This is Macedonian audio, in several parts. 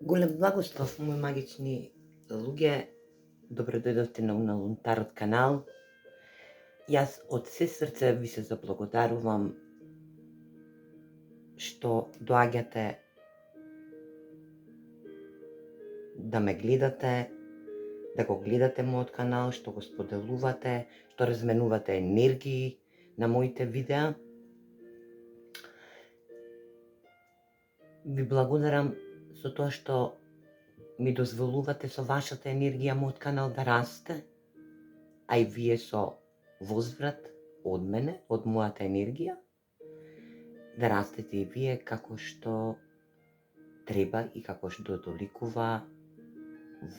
Голем благослов, мои магични луѓе, добро дојдовте на Уналунтарот канал. Јас од се срце ви се заблагодарувам што доаѓате да ме гледате, да го гледате мојот канал, што го споделувате, што разменувате енергии на моите видеа. Ви благодарам со тоа што ми дозволувате со вашата енергија мојот канал да расте, а и вие со возврат од мене, од мојата енергија, да растете и вие како што треба и како што доликува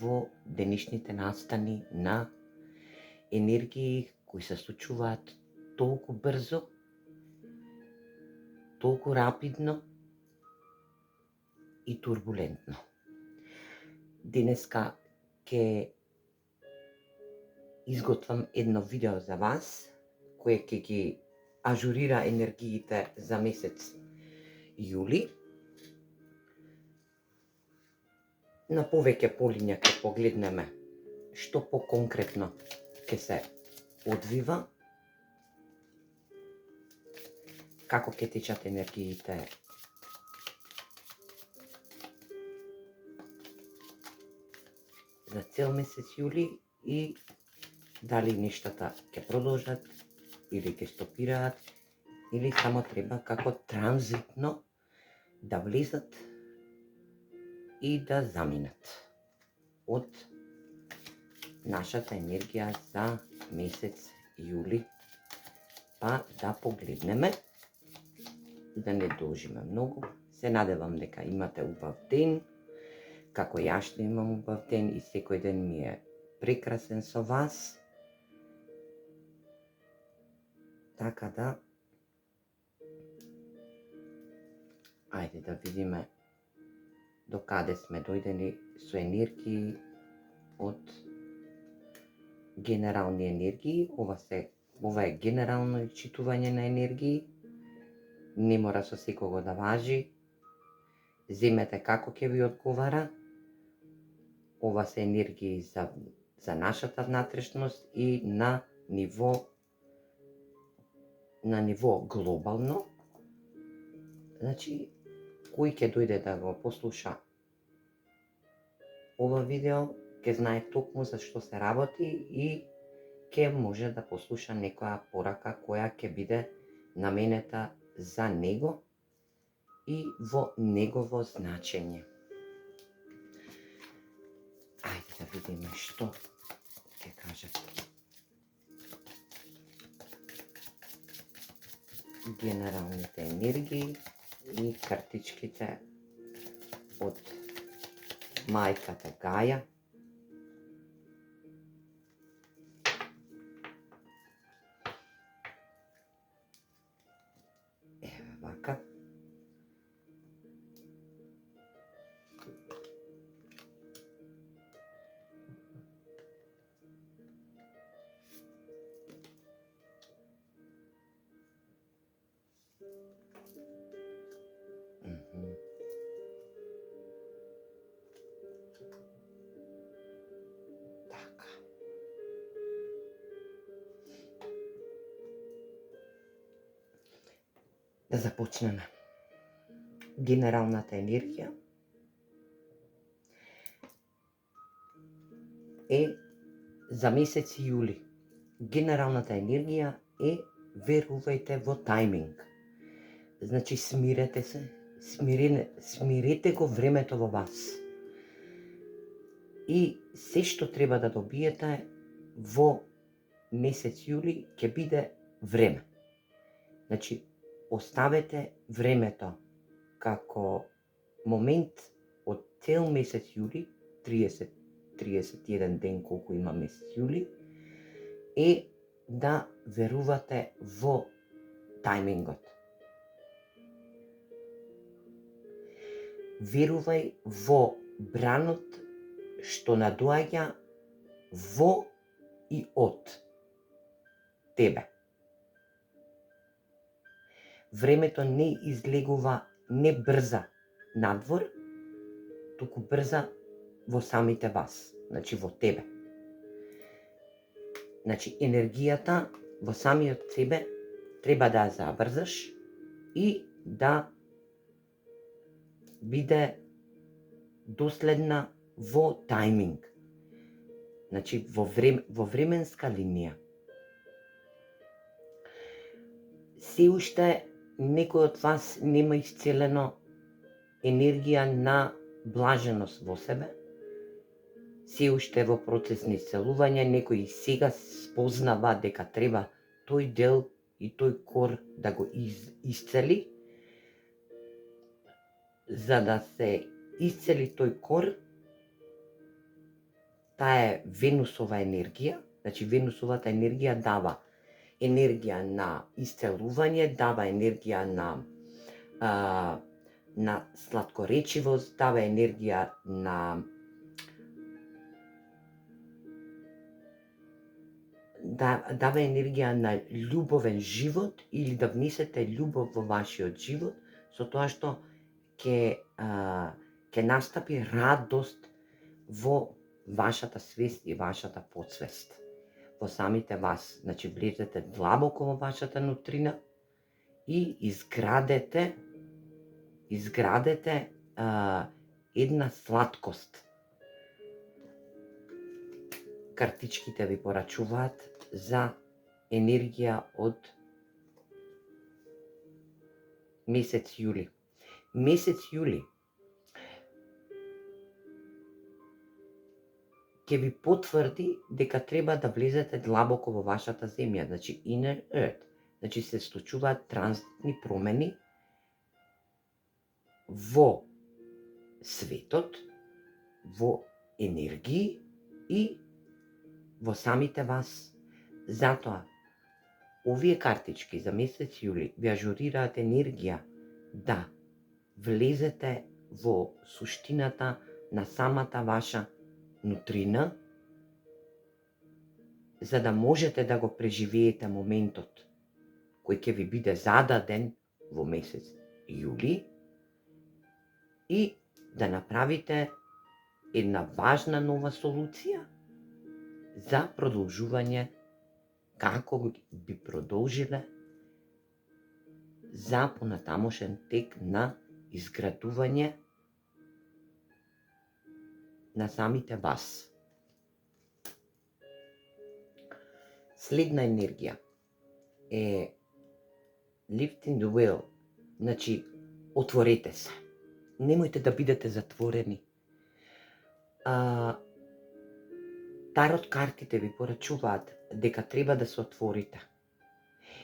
во денешните настани на енергии кои се случуваат толку брзо, толку рапидно и турбулентно. Денеска ќе изготвам едно видео за вас, кое ќе ги ажурира енергиите за месец јули. На повеќе полиња ќе погледнеме што поконкретно ќе се одвива, како ќе течат енергиите за цел месец јули и дали нештата ќе продолжат или ќе стопираат или само треба како транзитно да влезат и да заминат од нашата енергија за месец јули. Па да погледнеме, да не должиме многу. Се надевам дека имате убав ден, како јас што имам убав ден и секој ден ми е прекрасен со вас. Така да, ајде да видиме до каде сме дојдени со енергии од генерални енергии. Ова е генерално ичитување на енергии. Не мора со секого да важи. Земете како ќе ви одговара. Ова се енергии за нашата внатрешност и на ниво глобално. Значи, кој ќе дојде да го послуша ова видео, ќе знае токму за што се работи и ќе може да послуша некоја порака која ќе биде наменета за него и во негово значење. Ајде да видиме што ќе кажат генералните енергии и картичките од мајката Гаја. Еве вака. Така. Да започнеме. Генералната енергија е за месец јули. Генералната енергија е, верувајте, во тајминг. Значи, смирете се, смирете го времето во вас. И се што треба да добиете во месец јули ќе биде време. Значи, оставете времето како момент од цел месец јули, 31 ден колку има месец јули, е да верувате во тајмингот. Верувај во бранот што надоаѓа во и од тебе. Времето не излегува, не брза надвор, туку брза во самите вас, значи во тебе. Значи енергијата во самиот себе треба да ја забрзаш и да биде доследна во тајминг. Значи во временска линија. Се уште некој од вас нема исцелено енергија на блаженост во себе. Се уште во процес на исцелување, некој и сега спознава дека треба тој дел и тој кор да го исцели. За да се исцели тој кор, таа е Венусова енергија, значи Венусовата енергија дава енергија на исцелување, дава енергија на сладкоречивост, дава енергија дава енергија на љубовен живот или да внесете љубов во вашиот живот, со тоа што ќе настапи радост во вашата свест и вашата подсвест. Во самите вас, значи влезете длабоко во вашата нутрина и изградете една сладкост. Картичките ви порачуваат за енергија од месец јули. Месец јули ќе ви потврди дека треба да влезете длабоко во вашата земја, значи inner earth. Значи се случуваат транзитни промени во светот, во енергии и во самите вас. Затоа, овие картички за месец јули ви ажурираат енергија да влезете во суштината на самата ваша нутрина, за да можете да го преживеете моментот кој ќе ви биде зададен во месец јули и да направите една важна нова солуција за продолжување, како би продолжиле за понатамошен тек на изградување на самите вас. Следна енергија е lifting the will, значи отворете се. Немојте да бидете затворени. Тарот картите ви порачуваат дека треба да се отворите.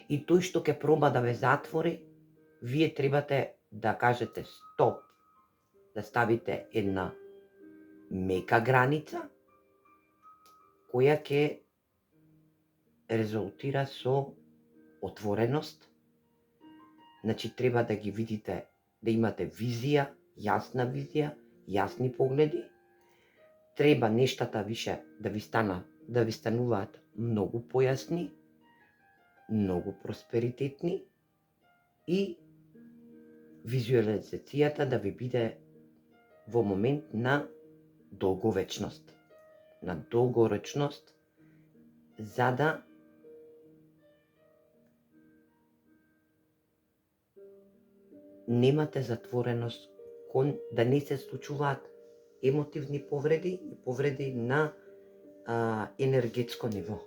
И тој што ќе проба да ве затвори, вие требате да кажете стоп, да ставите една мека граница, која ќе резултира со отвореност. Значи треба да ги видите, да имате визија, јасна визија, јасни погледи. Треба нештата више да ви стануваат многу појасни, многу просперитетни и визуализацијата да ви биде во момент на долговечност, на долгорочност, за да немате затвореност кон да не се случуваат емотивни повреди и повреди на енергетско ниво.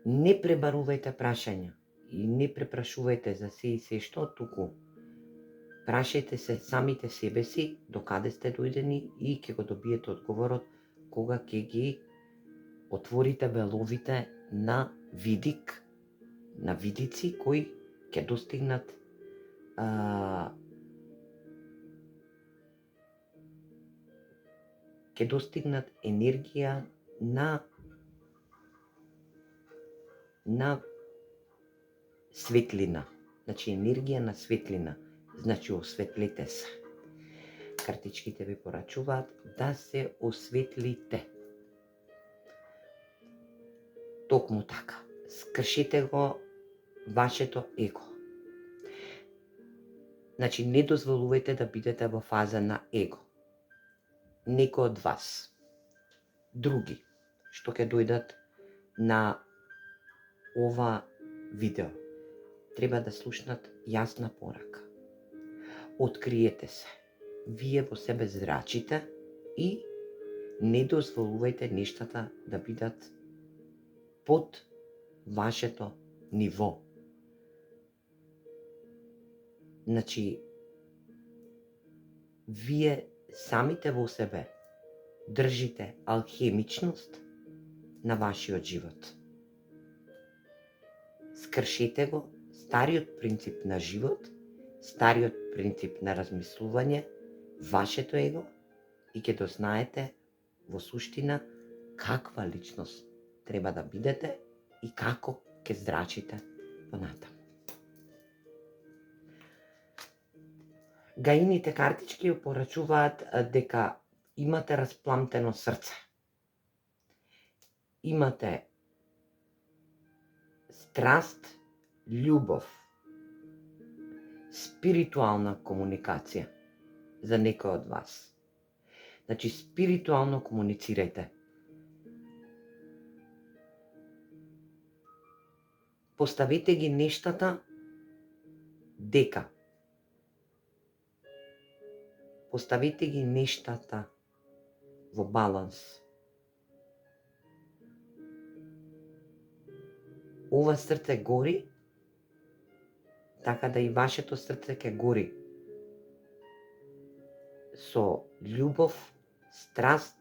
Не пребарувајте прашања и не препрашувајте за се и се што, туку прашајте се самите себе си докаде сте дојдени и ќе го добиете одговорот кога ќе ги отворите веловите на видици кои ќе достигнат енергија на светлина. Значи енергија на светлина. Значи осветлете се. Картичките ви порачуваат да се осветлите. Токму така. Скршете го вашето его. Значи, не дозволувајте да бидете во фаза на его. Некој од вас, други, што ќе дојдат на ова видео, треба да слушнат јасна порака. Откриете се. Вие во себе зрачите и не дозволувајте нештата да бидат под вашето ниво. Значи, вие самите во себе држите алхемичност на вашиот живот. Скршете го стариот принцип на живот, стариот принцип на размислување, вашето его, и ќе дознаете во суштина каква личност треба да бидете и како ќе зрачите понатаму. Гаините картички порачуваат дека имате распламтено срце. Имате страст, љубов, спиритуална комуникација за некој од вас. Значи, спиритуално комуницирајте. Поставете ги нештата дека. Поставете ги нештата во баланс. Ова срце гори, така да и вашето срце ќе гори со љубов, страст,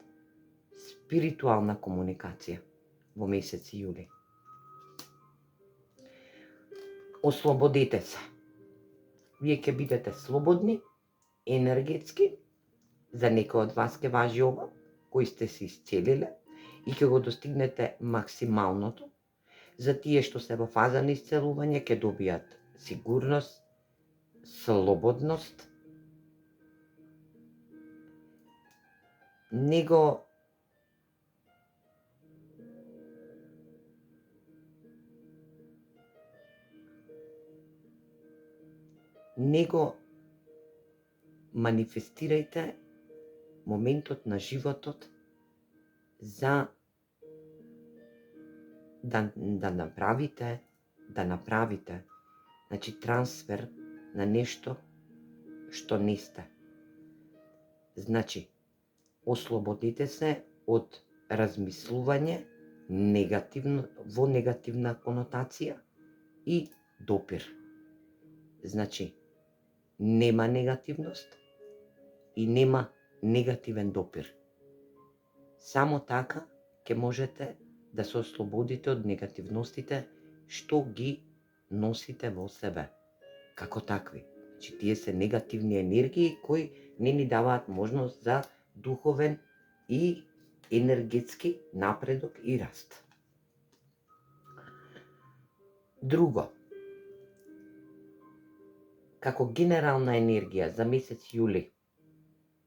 спиритуална комуникација во месец јули. Ослободете се. Вие ќе бидете слободни, енергетски, за некој од вас ќе важи ова, кои сте се исцелиле и ќе го достигнете максималното. За тие што се во фаза на исцелување ќе добијат сигурност, слободност, него манифестирајте моментот на животот за да направите, значи трансфер на нешто што не сте. Значи, ослободите се од размислување во негативна конотација и допир. Значи, нема негативност и нема негативен допир. Само така ќе можете да се ослободите од негативностите што ги носите во себе. Како такви. Значи, тие се негативни енергии кои не ни даваат можност за духовен и енергетски напредок и раст. Друго, како генерална енергија за месец јули,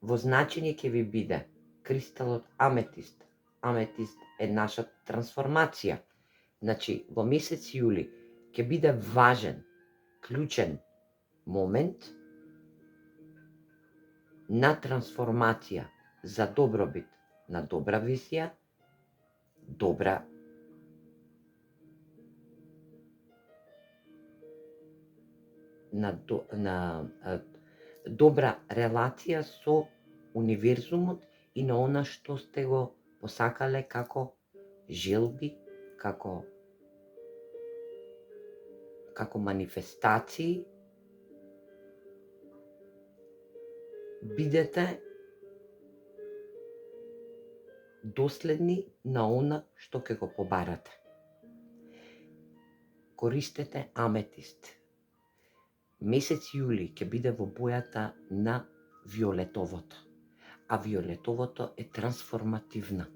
во значење ќе ви биде кристалот аметист. Аметист е наша трансформација. Значи, во месец јули ќе биде важен, клучен момент на трансформација за добробит, на добра визија, добра релација со универзумот и на она што сте го посакале како желби, како манифестации. Бидете доследни на она што ќе го побарате. Користете аметист. Месец јули ќе биде во бојата на виолетовото. А виолетовото е трансформативна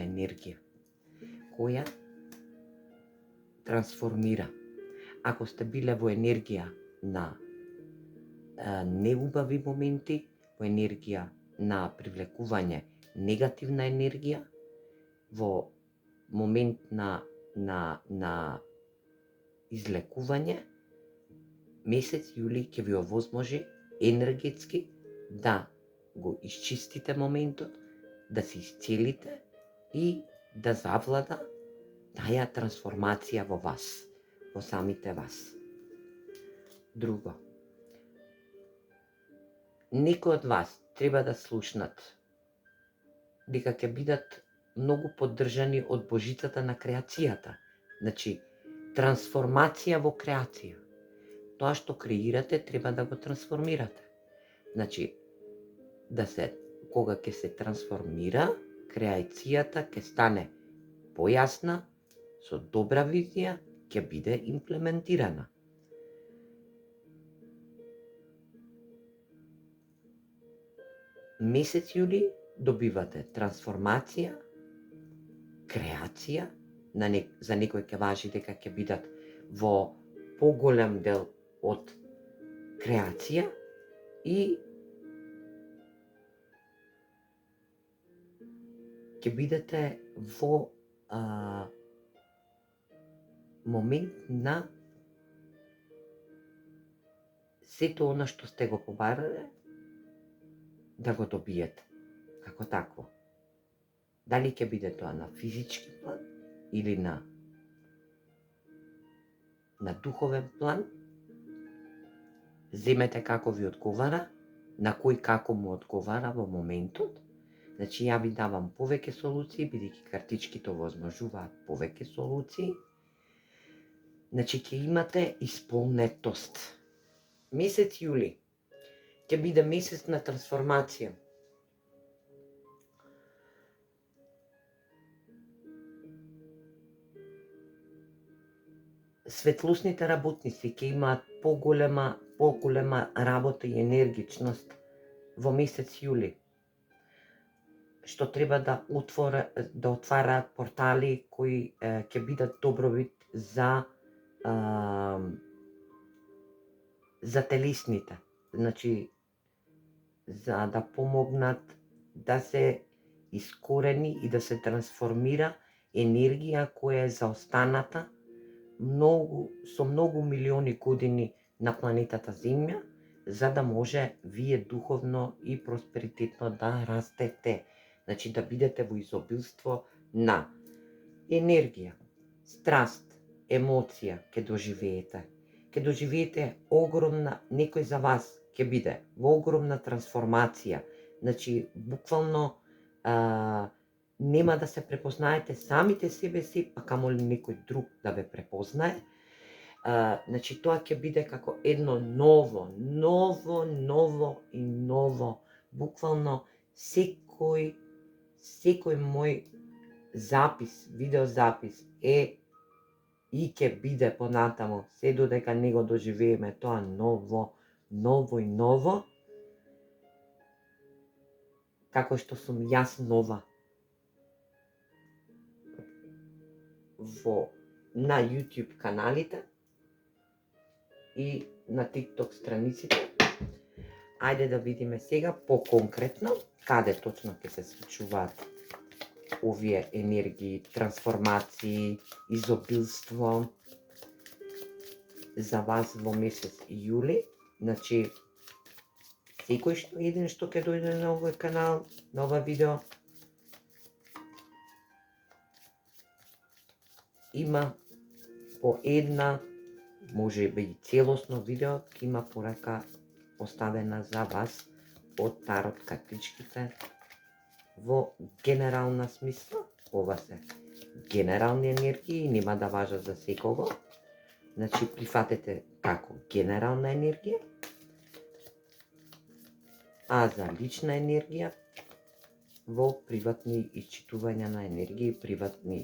енергија, која трансформира. Ако сте биле во енергија на неубави моменти, во енергија на привлекување негативна енергија, во момент на излекување, месец јули ќе ви овозможи енергетски да го исчистите моментот, да се исцелите и да завлада таа трансформација во вас, во самите вас. Друго, некои од вас треба да слушнат дека ќе бидат многу поддржани од божицата на креацијата. Значи, трансформација во креација. Тоа што креирате треба да го трансформирате. Значи, кога ќе се трансформира, креацијата ќе стане појасна, со добра визија, ќе биде имплементирана. Месец јули добивате трансформација, креација, за некој ќе важи дека ќе бидат во поголем дел од креација и ќе бидете во момент на сето она што сте го побарале да го добиете како такво. Дали ќе биде тоа на физички план или на духовен план, земете како ви одговара, на кој како му одговара во моментот. Значи, ја ви давам повеќе солуции, бидејќи картичките овозможуваат повеќе солуции. Значи, ќе имате исполнетост. Месец јули ќе биде месец на трансформација. Светлосните работници ќе имаат поголема работа и енергичност во месец јули, што треба да отвараат портали кои ќе бидат добровит за телесните. Значи, за да помогнат да се искорени и да се трансформира енергија која е заостаната со многу милиони години на планетата Земја, за да може вие духовно и просперитетно да растете. Значи, да бидете во изобилство на енергија, страст, емоција ќе доживеете. Ќе доживеете огромна, некој за вас ќе биде во огромна трансформација. Значи, буквално нема да се препознаете самите себе си, па камоли некој друг да ве препознае. Значи, тоа ќе биде како едно ново и ново. Буквално секој мој запис, видеозапис и ќе биде понатамо, се додека не го доживееме тоа ново и ново, како што сум јас нова на YouTube каналите и на TikTok страниците. Ајде да видиме сега по-конкретно каде точно ќе се случуваат овие енергии, трансформации, изобилство за вас во месец јули. Значи, секој еден што ќе дојде на овој канал, на ова видео, има по една, може би и целосно видео, ќе има порака оставена за вас од тарот картичките во генерална смисла. Ова се генерални енергии, нема да важат за секого. Значи, прифатете како генерална енергија, а за лична енергија во приватни исчитувања на енергија, приватни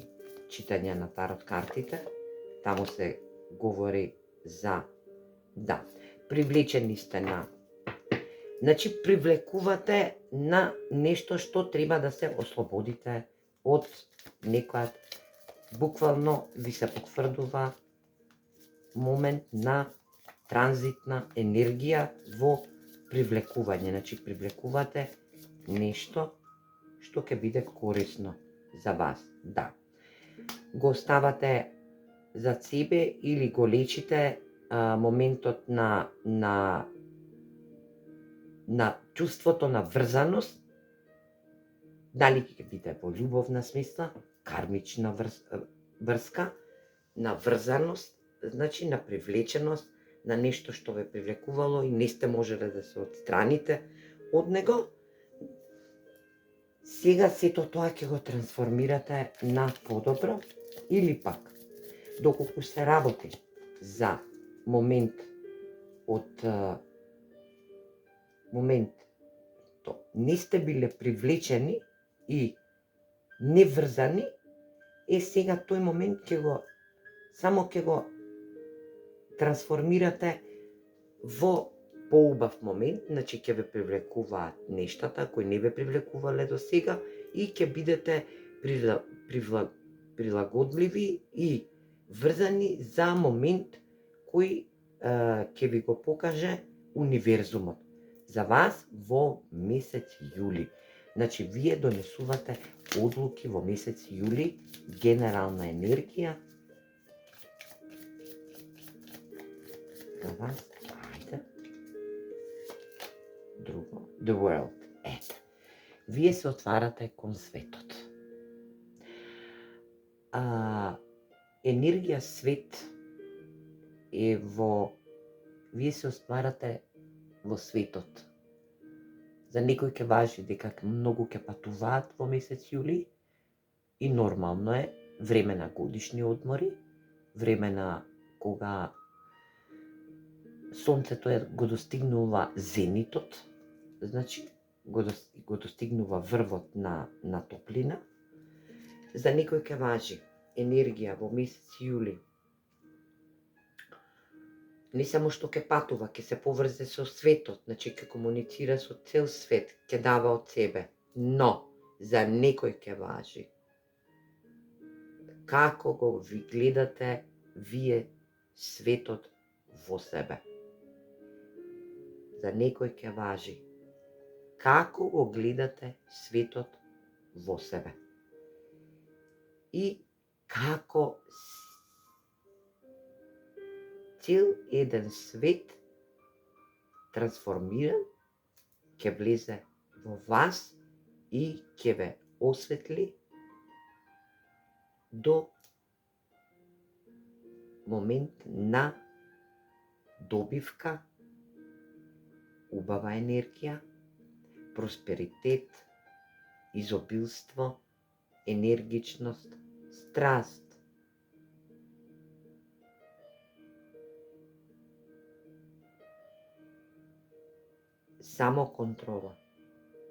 читања на тарот картите, таму се говори за привлечени сте на. Значи, привлекувате на нешто што треба да се ослободите од некоја, буквално ви се потврдува момент на транзитна енергија во привлекување. Значи, привлекувате нешто што ќе биде корисно за вас. Го оставате за себе или го лечите моментот на чувството на врзаност, дали ќе биде во љубовна смисла, кармична врска, на врзаност, значи на привлеченост, на нешто што ве привлекувало и не сте можеле да се отстраните од него. Сега сето тоа ќе го трансформирате на подобро, или пак, доколку се работи за момент не сте биле привлечени и неврзани, сега тој момент само ќе го трансформирате во поубав момент, значи ќе ве привлекуваат нештата кои не ве привлекувале до сега и ќе бидете прилагодливи и врзани за момент кој ќе ви го покаже универзумот за вас во месец јули. Значи, вие донесувате одлуки во месец јули, генерална енергија. За вас, ајде. Друго, the world, ето. Вие се отварате кон светот. Енергија свет е вие се отварате во светот. За некој ќе важи дека многу ќе патуваат во месец јули и нормално е, време на годишни одмори, време на кога сонцето го достигнува зенитот, значи го достигнува врвот на топлина. За некој ќе важи енергија во месец јули. Не само што ќе патува, ќе се поврзе со светот, значи ќе комуницира со цел свет, ќе дава од себе. Но, за некој ќе важи како го ви гледате вие светот во себе. За некој ќе важи како го гледате светот во себе. И како цел еден свет трансформиран ќе влезе во вас и ќе ве осветли до момент на добивка, убава енергија, просперитет, изобилство, енергичност, страст. Само контрола,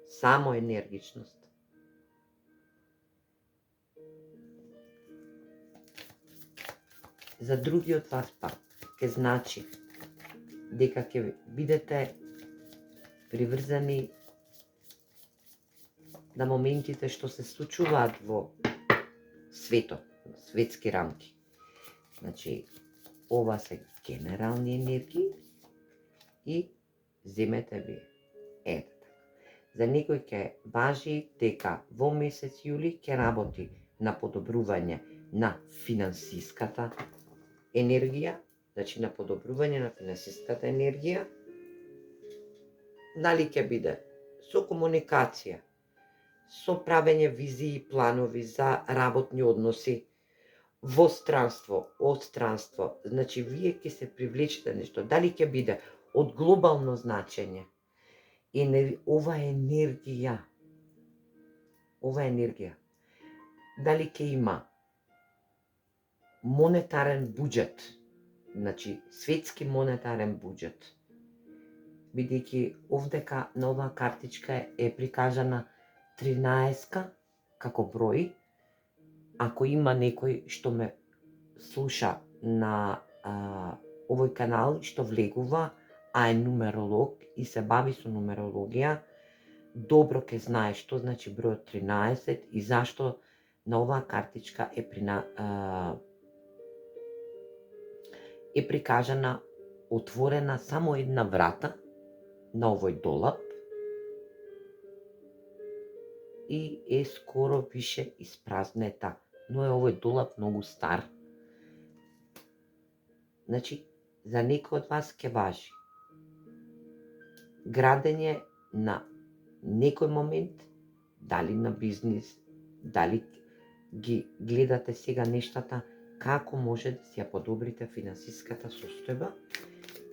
само енергичност. За другиот вас пак ќе значи дека ќе бидете приврзани на моментите што се случуваат во светот, светски рамки. Значи, ова се генерални енергии и земете ви. Ето така. За некој ќе важи дека во месец јули ќе работи на подобрување на финансиската енергија, значи на подобрување на финансиската енергија. Дали ќе биде со комуникација, со правење визии и планови за работни односи, во странство, од странство, значи вие ќе се привлечете нешто, дали ќе биде од глобално значење. Ова енергија, дали ќе има монетарен буџет, значи светски монетарен буџет, бидејќи овдека на оваа картичка е прикажана 13 како број. Ако има некој што ме слуша на овој канал, што влегува, а е нумеролог и се бави со нумерологија, добро ќе знае што значи бројот 13 и зашто на оваа картичка е прикажана отворена само една врата на овој долап и е скоро више испразнета, но е овој долап многу стар Значи, за некој од вас ќе важи градење на некој момент, дали на бизнис, дали ги гледате сега нештата, како може да си ја подобрите финансиската состојба.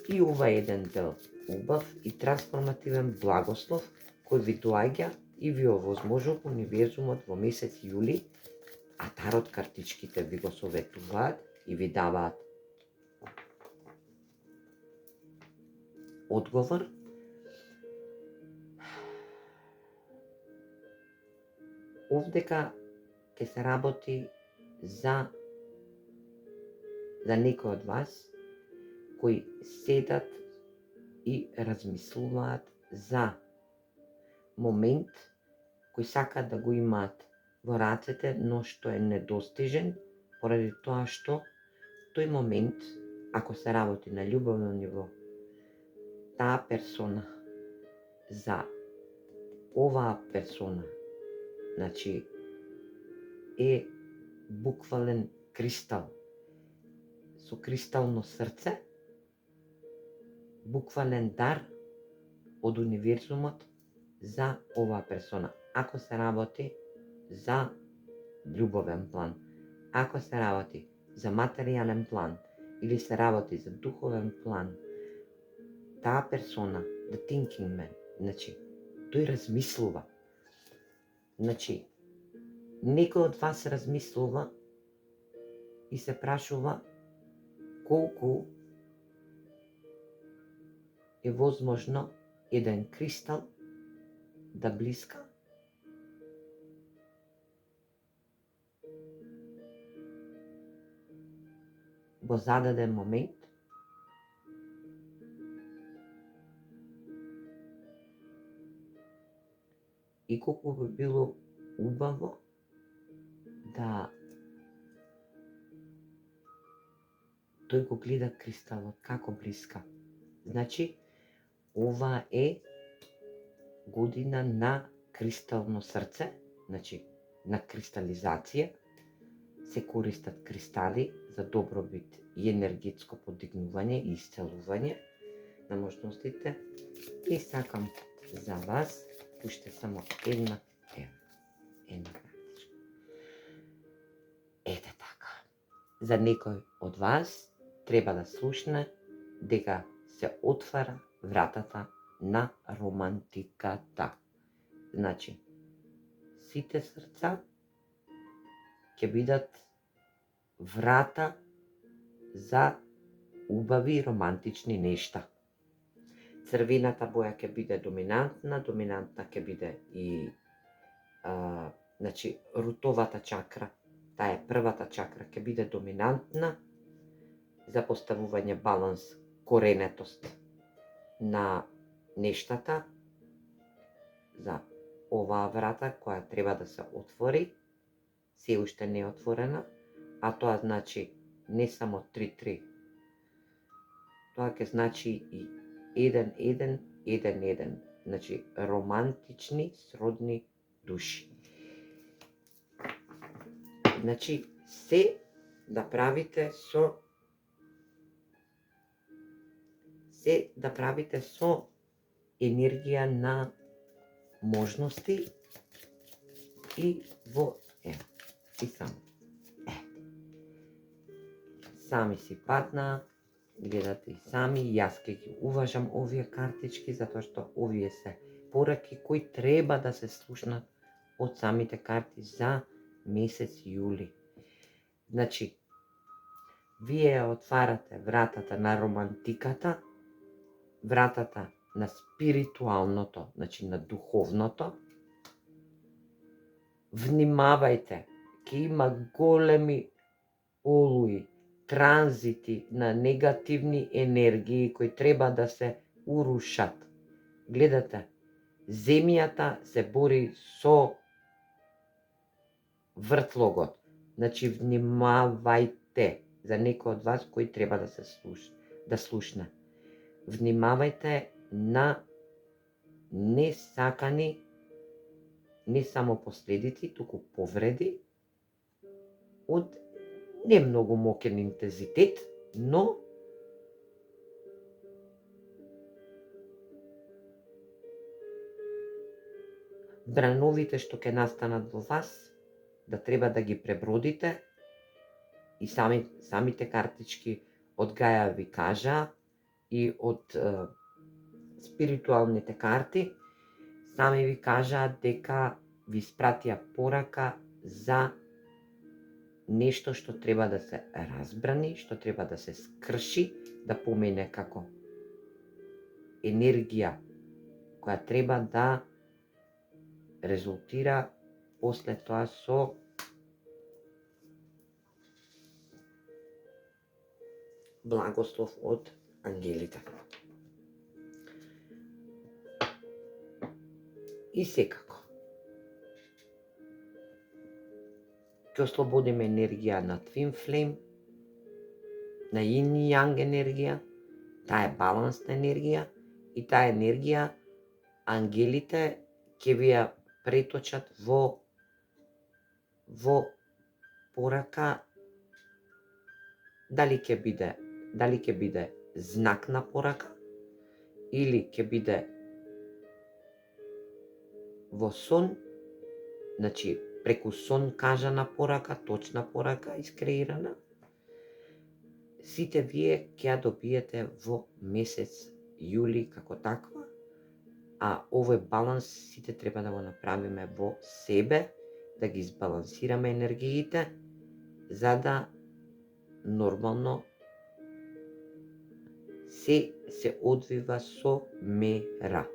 И ова е еден дел убав и трансформативен благослов кој ви доаѓа и ви овозможува универзумот во месец јули, а тарот картичките ви го советуваат и ви даваат одговор. Овдека ќе се работи за некој од вас кои седат и размислуваат за момент кој сакаат да го имаат во рацете, но што е недостижен, поради тоа што тој момент, ако се работи на љубовно ниво, таа персона, за оваа персона, значи, е буквален кристал, со кристално срце, буквален дар од универзумот за оваа персона. Ако се работи за љубовен план, ако се работи за материјален план, или се работи за духовен план, таа персона, the thinking man, значи, тој размислува. Значи, некој од вас размислува и се прашува колку е возможно еден кристал да блиска во зададен момент и колку би било убаво да тој го гледа кристалот како блиска. Значи, ова е година на кристално срце, значи на кристализација. Се користат кристали за добробит и енергетско подигнување и исцелување на можностите. И сакам за вас уште само една практичка. Ете така. За некој од вас треба да слушне дека се отвара вратата на романтиката. Значи, сите срца ќе бидат врата за убави романтични нешта. Црвената боја ќе биде доминантна ќе биде и значи рутовата чакра, таа е првата чакра, ќе биде доминантна за поставување баланс, коренетост на нештата, за оваа врата која треба да се отвори, се уште не е отворена, а тоа значи не само 3-3, тоа ќе значи и 1-1-1-1, значи романтични сродни души. Значи, се да правите со енергија на можности и во и сами си падна, гледате и сами, јас ќе ги уважам овие картички, затоа што овие се пораки кои треба да се слушнат од самите карти за месец јули. Значи, вие отварате вратата на романтиката, вратата на спиритуалното, значи на духовното. Внимавајте, ќе има големи олуи, транзити на негативни енергии кои треба да се урушат. Гледате, земјата се бори со вртлогот. Значи, внимавајте за некој од вас кој треба да слушне. Внимавајте на несакани не само последици, туку повреди од не многу мокен интензитет, но брановите што ќе настанат во вас, да треба да ги пребродите и самите картички од Гаја ви кажаа и од спиритуалните карти сами ви кажаат дека ви испратија порака за нешто што треба да се разбрани, што треба да се скрши, да помине како енергија која треба да резултира после тоа со благослов од ангелите. И секако ќе ослободиме енергија на Twin Flame, на Yin и Yang енергија, таа е балансна енергија и таа енергија ангелите ќе ви ја преточат во порака, дали ќе биде знак на порака или ќе биде во сон, значи преку сон кажана порака, точна порака искреирана. Сите вие ќе ја добиете во месец јули како таква, а овој баланс сите треба да го направиме во себе, да ги избалансираме енергиите, за да нормално се одвива со мера.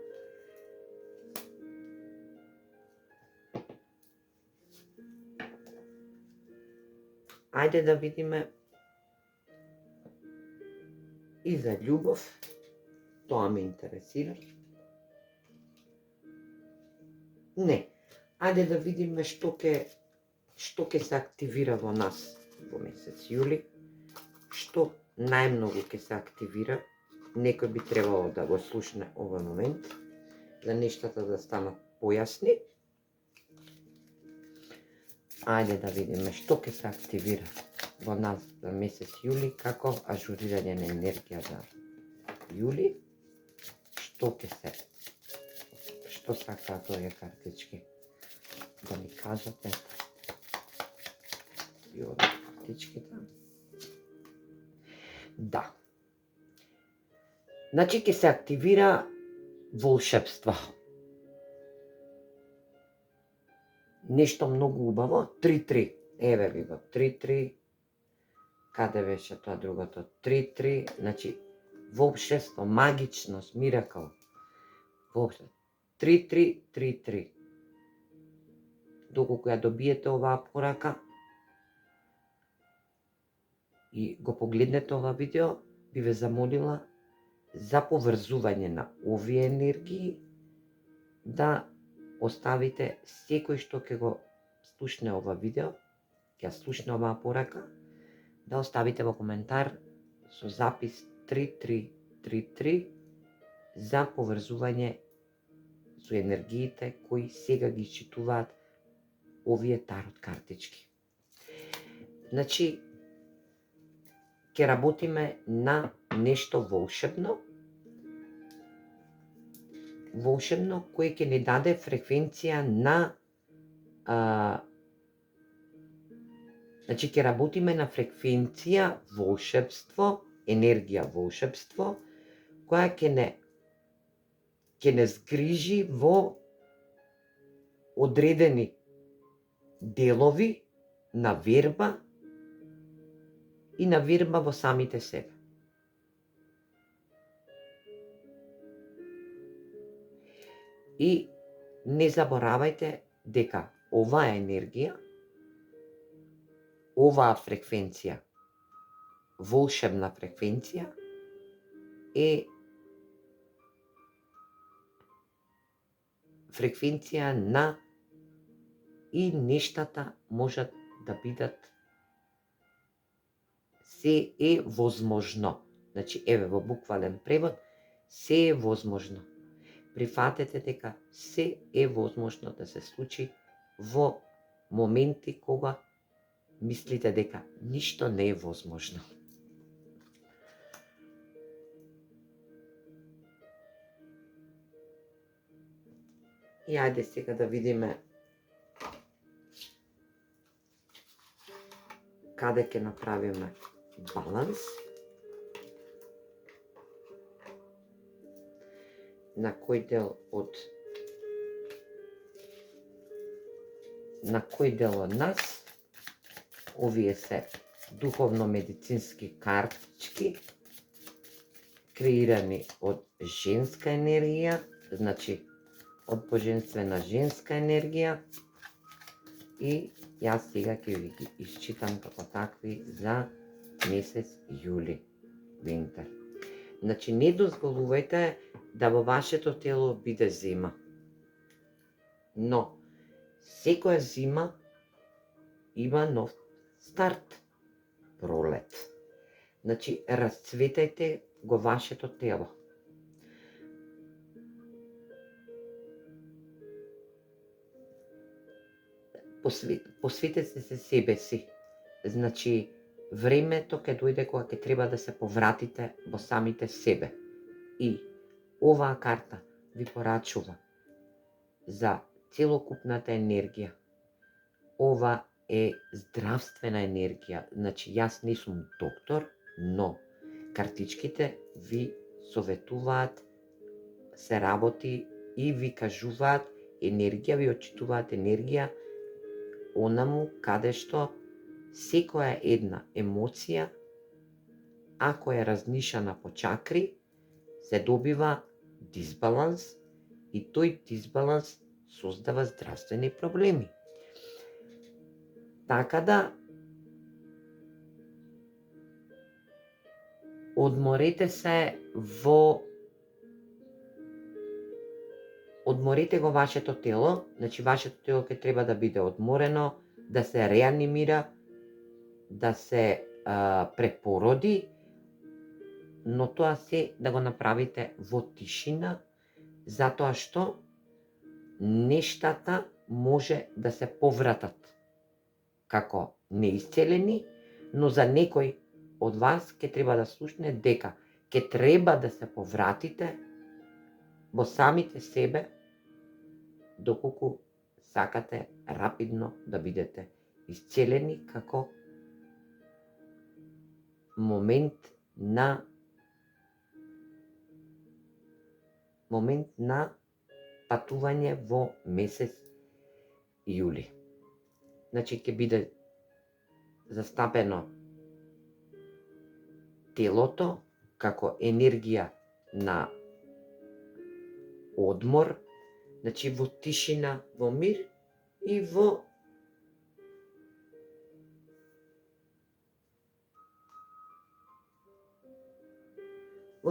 Ајде да видиме и за љубов, тоа ме интересира. Не, ајде да видиме што ќе се активира во нас во месец јули, што најмногу ќе се активира. Некој би требало да го слушне овој момент, за нештата да станат појасни. Ајде да видиме што ќе се активира во нас за месец јули, како ажурирање на енергија за јули, што сакаат овие картички да ми кажете. И овие картичките. Да. Значи ќе се активира волшебство. Нешто многу убаво, 3-3, еве ви го, 3-3, каде беше тоа другото, 3-3, значи, волшебство, магичност, миракл, воопшто, 3-3-3-3. Доколку ја добиете оваа порака и го погледнете ова видео, би ве замолила за поврзување на овие енергии, да оставите секој што ќе го слушне ова видео, ќе слушне оваа порака, да оставите во коментар со запис 3333 за поврзување со енергиите кои сега ги читуваат овие тарот картички. Значи, ќе работиме на нешто волшебно, кој ќе ни даде фреквенција на значи ќе работиме на фреквенција волшебство, енергија волшебство, која ќе не згрижи во одредени делови на верба и на верба во самите себе. И не заборавајте дека оваа енергија, оваа фреквенција, волшебна фреквенција, е фреквенција на и нештата можат да бидат, се е возможно. Значи, еве во буквален превод, се е возможно. Прифатете дека се е возможно да се случи во моменти кога мислите дека ништо не е возможно. И ајде сега да видиме каде ќе направиме баланс. На кој дел од нас. Овие се духовно-медицински картички, креирани од женска енергија, значи од божествена женска енергија, и јас сега ќе ви ги исчитам како такви за месец јули, винтер. Значи, не дозволувајте да во вашето тело биде зима. Но, секоја зима има нов старт, пролет. Значи, расцветајте го вашето тело. Посветете се себе си. Значи, времето ќе дојде кога ќе треба да се повратите во самите себе. И оваа карта ви порачува за целокупната енергија. Ова е здравствена енергија. Значи, јас не сум доктор, но картичките ви советуваат, се работи и ви кажуваат енергија, ви очитуваат енергија онаму каде што секоја една емоција, ако е разнишана по чакри, се добива дисбаланс и тој дисбаланс создава здравствени проблеми. Така да, одморете го вашето тело, значи вашето тело ќе треба да биде одморено, да се реанимира, да се препороди, но тоа се да го направите во тишина, затоа што нештата може да се повратат како неисцелени, но за некој од вас ќе треба да слушне дека ќе треба да се повратите во самите себе, доколку сакате рапидно да бидете исцелени како момент на патување во месец јули. Значи, ќе биде застапено телото како енергија на одмор, значи во тишина, во мир и во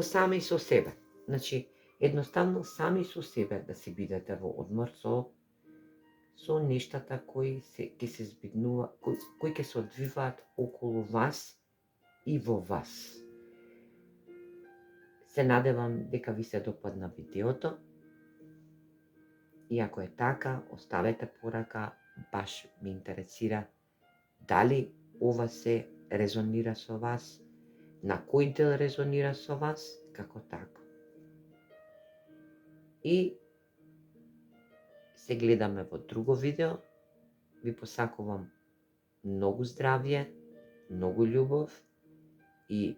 сами со себе. Значи, едноставно сами со себе да си бидете во одмор со нештата кои ќе се збиднува, кои ќе се одвиваат околу вас и во вас. Се надевам дека ви се допадна видеото. И ако е така, оставете порака, баш ме интересира дали ова се резонира со вас, на кој дел резонира со вас, како така. И се гледаме во друго видео. Ви посакувам многу здравје, многу љубов и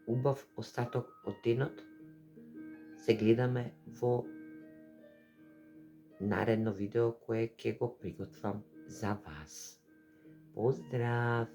убав остаток од денот. Се гледаме во наредно видео кое ќе го приготвам за вас. Поздрав!